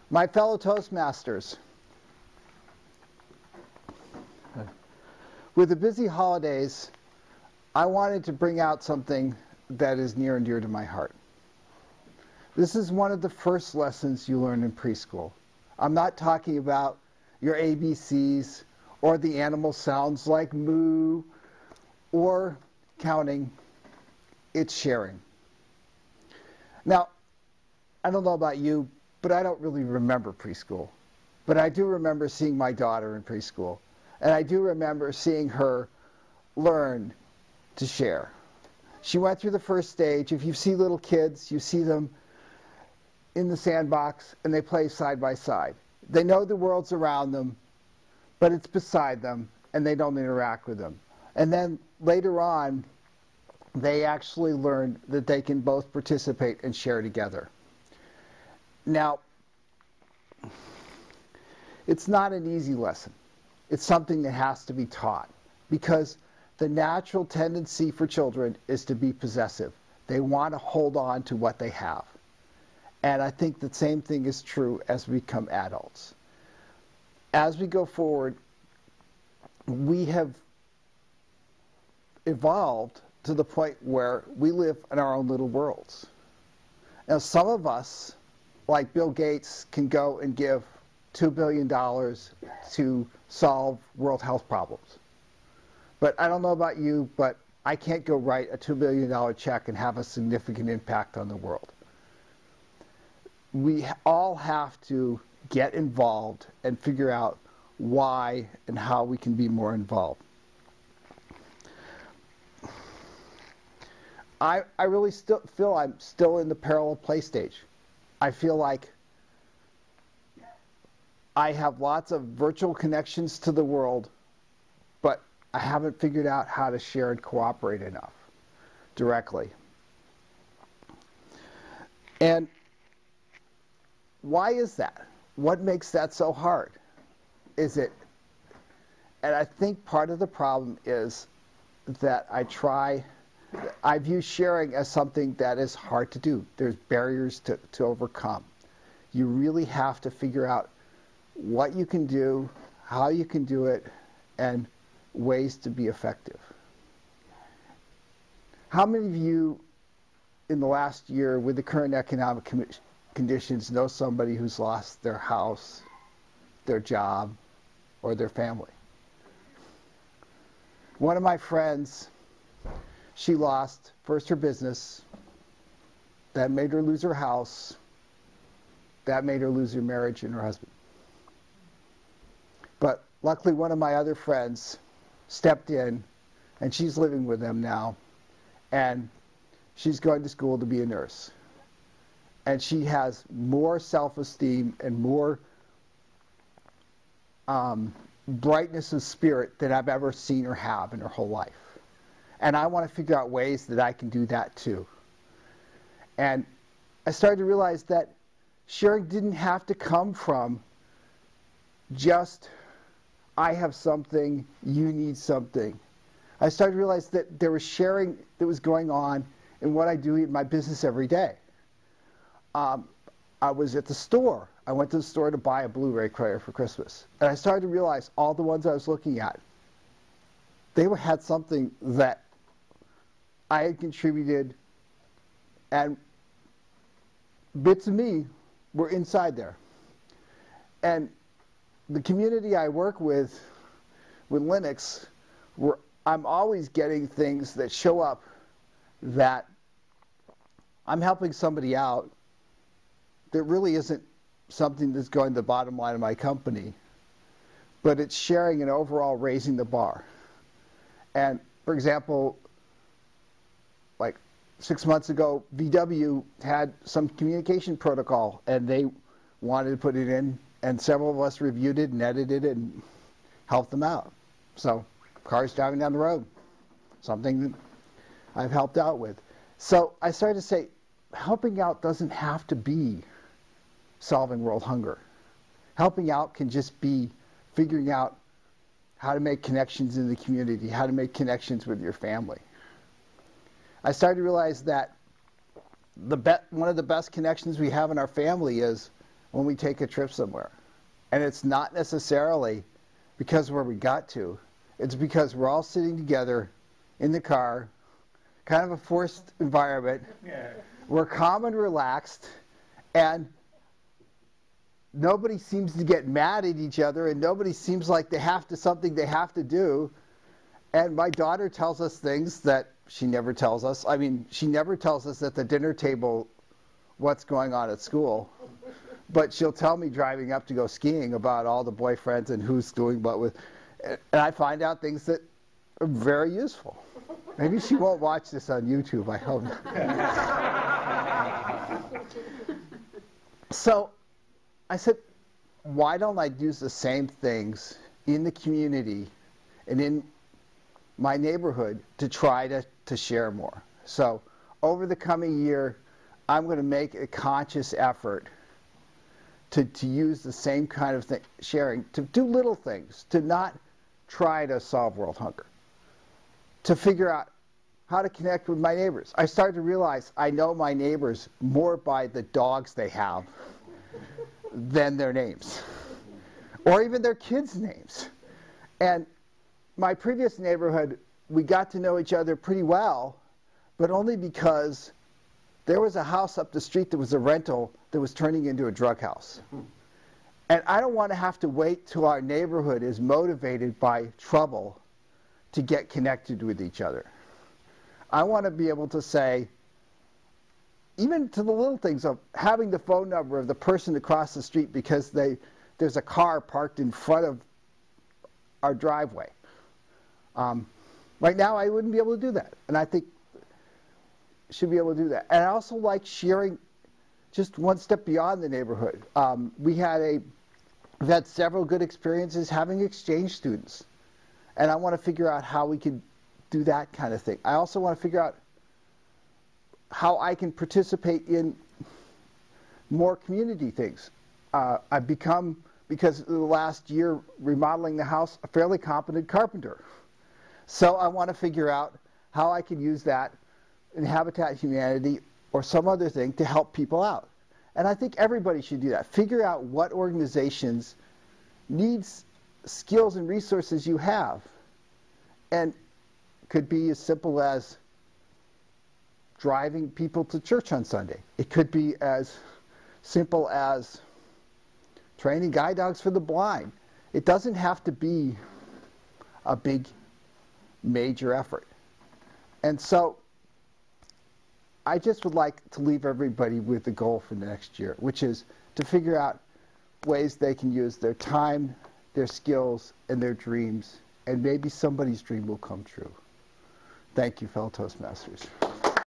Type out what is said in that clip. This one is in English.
My fellow Toastmasters, with the busy holidays, I wanted to bring out something that is near and dear to my heart. This is one of the first lessons you learn in preschool. I'm not talking about your ABCs or the animal sounds like moo or counting. It's sharing. Now, I don't know about you, but I don't really remember preschool. But I do remember seeing my daughter in preschool. And I do remember seeing her learn to share. She went through the first stage. If you see little kids, you see them in the sandbox and they play side by side. They know the world's around them, but it's beside them and they don't interact with them. And then later on, they actually learn that they can both participate and share together. Now, it's not an easy lesson. It's something that has to be taught because the natural tendency for children is to be possessive. They want to hold on to what they have. And I think the same thing is true as we become adults. As we go forward, we have evolved to the point where we live in our own little worlds. Now, some of us, like Bill Gates, can go and give $2 billion to solve world health problems. But I don't know about you, but I can't go write a $2 billion check and have a significant impact on the world. We all have to get involved and figure out why and how we can be more involved. I really still feel I'm still in the parallel play stage. I feel like I have lots of virtual connections to the world, but I haven't figured out how to share and cooperate enough directly. And why is that? What makes that so hard? And I think part of the problem is that I view sharing as something that is hard to do. There's barriers to overcome. You really have to figure out what you can do, how you can do it, and ways to be effective. How many of you in the last year with the current economic conditions know somebody who's lost their house, their job, or their family? One of my friends, she lost first her business, that made her lose her house, that made her lose her marriage and her husband. But luckily one of my other friends stepped in and she's living with them now and she's going to school to be a nurse. And she has more self-esteem and more brightness of spirit than I've ever seen her have in her whole life. And I want to figure out ways that I can do that too. And I started to realize that sharing didn't have to come from just, I have something, you need something. I started to realize that there was sharing that was going on in what I do in my business every day. I was at the store. I went to the store to buy a Blu-ray player for Christmas. And I started to realize all the ones I was looking at, they had something that I had contributed, and bits of me were inside there. And the community I work with Linux, I'm always getting things that show up that I'm helping somebody out that really isn't something that's going to the bottom line of my company, but it's sharing and overall raising the bar. And for example, like 6 months ago, VW had some communication protocol and they wanted to put it in, and several of us reviewed it and edited it and helped them out. So cars driving down the road, something that I've helped out with. So I started to say, helping out doesn't have to be solving world hunger. Helping out can just be figuring out how to make connections in the community, how to make connections with your family. I started to realize that one of the best connections we have in our family is when we take a trip somewhere. And it's not necessarily because where we got to. It's because we're all sitting together in the car, kind of a forced environment. Yeah. We're calm and relaxed, and nobody seems to get mad at each other, and nobody seems like they have to something they have to do. And my daughter tells us things that she never tells us. I mean, she never tells us at the dinner table what's going on at school. But she'll tell me driving up to go skiing about all the boyfriends and who's doing what with. And I find out things that are very useful. Maybe she won't watch this on YouTube, I hope. So I said, why don't I use the same things in the community and in my neighborhood to try to share more? So over the coming year, I'm going to make a conscious effort to use the same kind of thing, sharing, to do little things, to not try to solve world hunger, to figure out how to connect with my neighbors. I started to realize I know my neighbors more by the dogs they have than their names, or even their kids' names. And my previous neighborhood, we got to know each other pretty well, but only because there was a house up the street that was a rental that was turning into a drug house. And I don't want to have to wait till our neighborhood is motivated by trouble to get connected with each other. I want to be able to say, even to the little things of having the phone number of the person across the street because there's a car parked in front of our driveway. Right now, I wouldn't be able to do that. And I think should be able to do that. And I also like sharing just one step beyond the neighborhood. We've had several good experiences having exchange students. And I want to figure out how we can do that kind of thing. I also want to figure out how I can participate in more community things. I've become, because of the last year remodeling the house, a fairly competent carpenter. So I want to figure out how I can use that in Habitat Humanity or some other thing to help people out. And I think everybody should do that. Figure out what organizations needs skills and resources you have. And could be as simple as driving people to church on Sunday. It could be as simple as training guide dogs for the blind. It doesn't have to be a big, major effort. And so I just would like to leave everybody with the goal for the next year, which is to figure out ways they can use their time, their skills, and their dreams, and maybe somebody's dream will come true. Thank you, fellow Toastmasters.